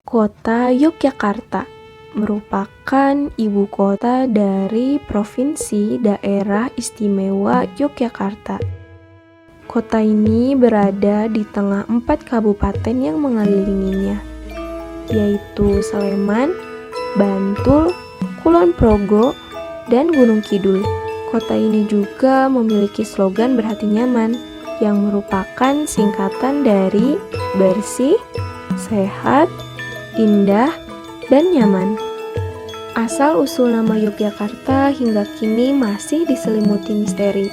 Kota Yogyakarta merupakan ibu kota dari Provinsi Daerah Istimewa Yogyakarta. Kota ini berada di tengah 4 kabupaten yang mengelilinginya, yaitu Sleman, Bantul, Kulon Progo, dan Gunung Kidul. Kota ini juga memiliki slogan berhati nyaman, yang merupakan singkatan dari bersih, sehat, indah, dan nyaman. Asal-usul nama Yogyakarta hingga kini masih diselimuti misteri.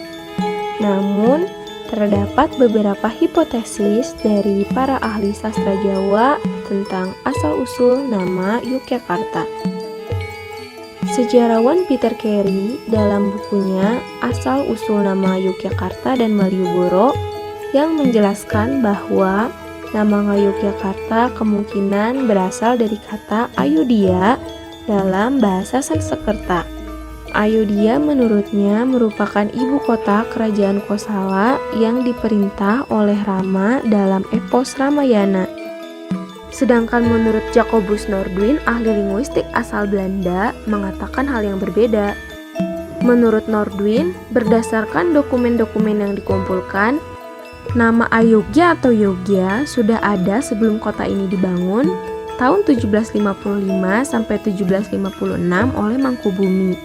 Namun, terdapat beberapa hipotesis dari para ahli sastra Jawa tentang asal-usul nama Yogyakarta. Sejarawan Peter Carey dalam bukunya Asal-usul nama Yogyakarta dan Malioboro yang menjelaskan bahwa nama Yogyakarta kemungkinan berasal dari kata Ayodhya dalam bahasa Sanskerta. Ayodhya menurutnya merupakan ibu kota kerajaan Kosala yang diperintah oleh Rama dalam epos Ramayana. Sedangkan menurut Jacobus Noordwin, ahli linguistik asal Belanda, mengatakan hal yang berbeda. Menurut Noordwin, berdasarkan dokumen-dokumen yang dikumpulkan, nama Ayogya atau Yogya sudah ada sebelum kota ini dibangun tahun 1755 sampai 1756 oleh Mangkubumi.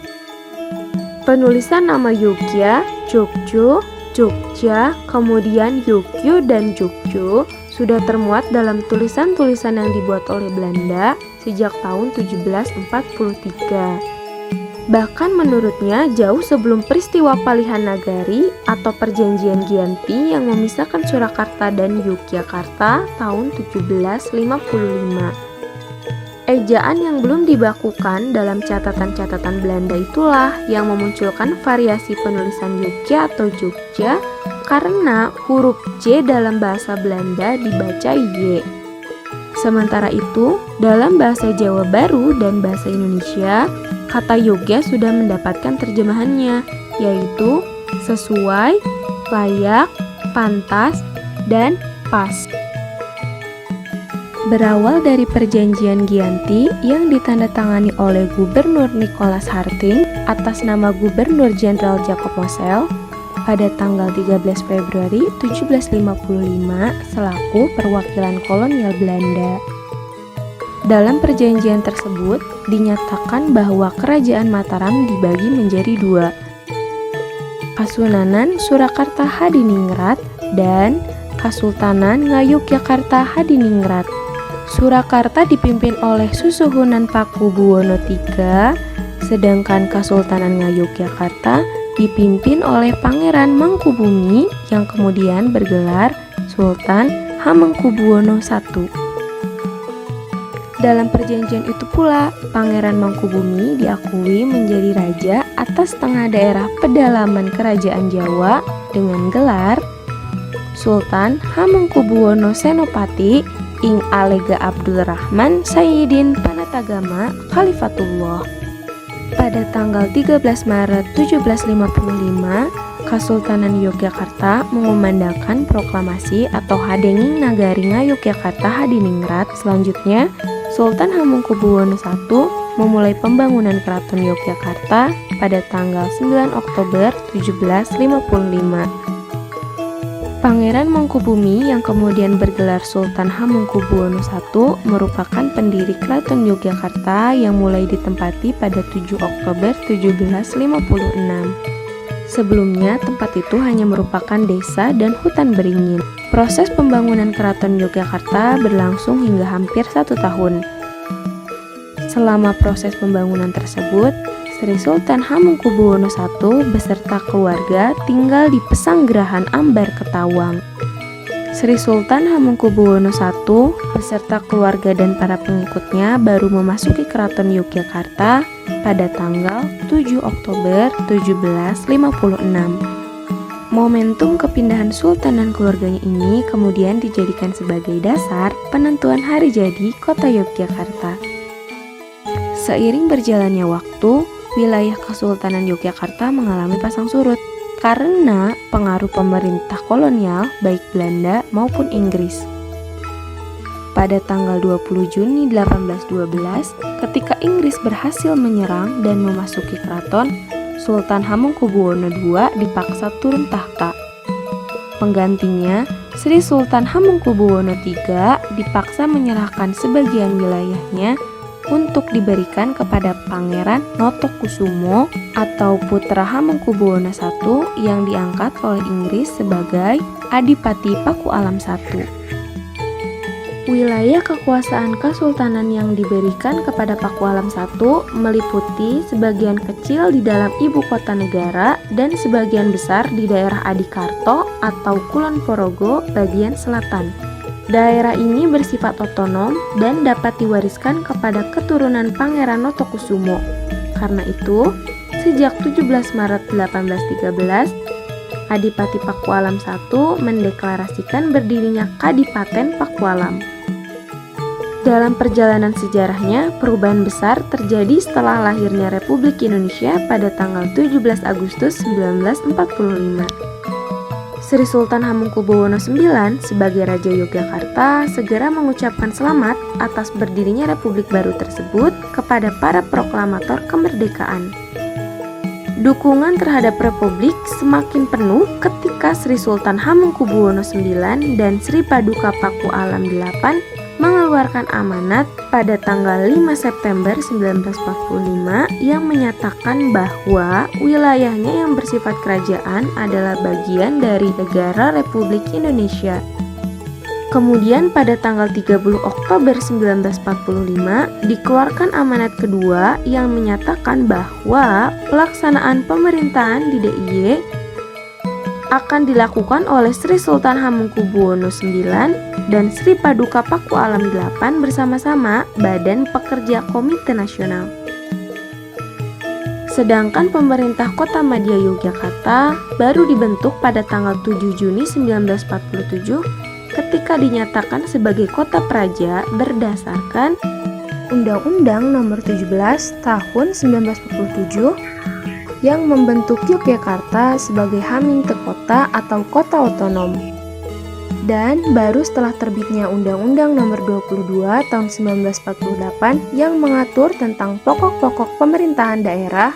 Penulisan nama Yogya, Jogjo, Jogja, kemudian Yogyo dan Jogjo sudah termuat dalam tulisan-tulisan yang dibuat oleh Belanda sejak tahun 1743. Bahkan menurutnya jauh sebelum peristiwa Palihan Nagari atau Perjanjian Giyanti yang memisahkan Surakarta dan Yogyakarta tahun 1755. Ejaan yang belum dibakukan dalam catatan-catatan Belanda itulah yang memunculkan variasi penulisan Yogya atau Jogja karena huruf J dalam bahasa Belanda dibaca Y. Sementara itu, dalam bahasa Jawa Baru dan bahasa Indonesia, kata Yogya sudah mendapatkan terjemahannya, yaitu sesuai, layak, pantas, dan pas. Berawal dari Perjanjian Giyanti yang ditandatangani oleh Gubernur Nicholas Harting atas nama Gubernur Jenderal Jacob Mosel pada tanggal 13 Februari 1755 selaku perwakilan kolonial Belanda. Dalam perjanjian tersebut dinyatakan bahwa Kerajaan Mataram dibagi menjadi dua, Kasunanan Surakarta Hadiningrat dan Kasultanan Ngayogyakarta Hadiningrat. Surakarta dipimpin oleh Susuhunan Pakubuwono III, sedangkan Kasultanan Ngayogyakarta dipimpin oleh Pangeran Mangkubumi yang kemudian bergelar Sultan Hamengkubuwono I. Dalam perjanjian itu pula, Pangeran Mangkubumi diakui menjadi raja atas setengah daerah pedalaman Kerajaan Jawa dengan gelar Sultan Hamengkubuwono Senopati ing Alega Abdul Rahman Sayyidin Panatagama Khalifatullah. Pada tanggal 13 Maret 1755, Kasultanan Yogyakarta mengumandangkan proklamasi atau Hadenging Nagari Ngayogyakarta Hadiningrat. Selanjutnya, Sultan Hamengkubuwono I memulai pembangunan Keraton Yogyakarta pada tanggal 9 Oktober 1755. Pangeran Mangkubumi yang kemudian bergelar Sultan Hamengkubuwono I merupakan pendiri Keraton Yogyakarta yang mulai ditempati pada 7 Oktober 1756. Sebelumnya, tempat itu hanya merupakan desa dan hutan beringin. Proses pembangunan Keraton Yogyakarta berlangsung hingga hampir 1 tahun. Selama proses pembangunan tersebut, Sri Sultan Hamengkubuwono I beserta keluarga tinggal di Pesanggerahan Ambar Ketawang. Sri Sultan Hamengkubuwono I beserta keluarga dan para pengikutnya baru memasuki Keraton Yogyakarta pada tanggal 7 Oktober 1756. Momentum kepindahan sultan dan keluarganya ini kemudian dijadikan sebagai dasar penentuan hari jadi kota Yogyakarta. Seiring berjalannya waktu, wilayah Kesultanan Yogyakarta mengalami pasang surut karena pengaruh pemerintah kolonial baik Belanda maupun Inggris. pada tanggal 20 Juni 1812 ketika Inggris berhasil menyerang dan memasuki keraton, Sultan Hamengkubuwono II dipaksa turun tahta. Penggantinya, Sri Sultan Hamengkubuwono III dipaksa menyerahkan sebagian wilayahnya untuk diberikan kepada Pangeran Notokusumo atau putra Hamengkubuwono I yang diangkat oleh Inggris sebagai Adipati Pakualam I. Wilayah kekuasaan kesultanan yang diberikan kepada Pakualam I meliputi sebagian kecil di dalam ibu kota negara dan sebagian besar di daerah Adikarto atau Kulon Porogo bagian selatan. Daerah ini bersifat otonom dan dapat diwariskan kepada keturunan Pangeran Notokusumo. Karena itu, sejak 17 Maret 1813, Adipati Pakualam I mendeklarasikan berdirinya Kadipaten Pakualam. Dalam perjalanan sejarahnya, perubahan besar terjadi setelah lahirnya Republik Indonesia pada tanggal 17 Agustus 1945. Sri Sultan Hamengkubuwono IX sebagai Raja Yogyakarta segera mengucapkan selamat atas berdirinya Republik baru tersebut kepada para proklamator kemerdekaan. Dukungan terhadap Republik semakin penuh ketika Sri Sultan Hamengkubuwono IX dan Sri Paduka Pakualam VIII mengeluarkan amanat pada tanggal 5 September 1945 yang menyatakan bahwa wilayahnya yang bersifat kerajaan adalah bagian dari negara Republik Indonesia. Kemudian pada tanggal 30 Oktober 1945 dikeluarkan amanat kedua yang menyatakan bahwa pelaksanaan pemerintahan di DIY akan dilakukan oleh Sri Sultan Hamengkubuwono IX dan Sri Paduka Pakualam VIII bersama-sama Badan Pekerja Komite Nasional. Sedangkan pemerintah Kota Madya Yogyakarta baru dibentuk pada tanggal 7 Juni 1947 ketika dinyatakan sebagai kota praja berdasarkan Undang-Undang Nomor 17 Tahun 1947 yang membentuk Yogyakarta sebagai Haminte Kota atau kota otonom. Dan baru setelah terbitnya Undang-Undang Nomor 22 Tahun 1948 yang mengatur tentang pokok-pokok pemerintahan daerah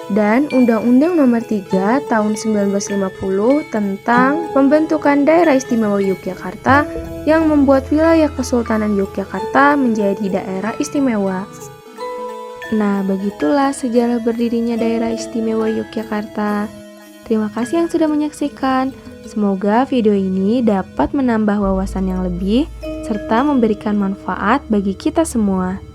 dan Undang-Undang Nomor 3 Tahun 1950 tentang pembentukan Daerah Istimewa Yogyakarta yang membuat wilayah Kesultanan Yogyakarta menjadi daerah istimewa. Nah, begitulah sejarah berdirinya Daerah Istimewa Yogyakarta. Terima kasih yang sudah menyaksikan. Semoga video ini dapat menambah wawasan yang lebih serta memberikan manfaat bagi kita semua.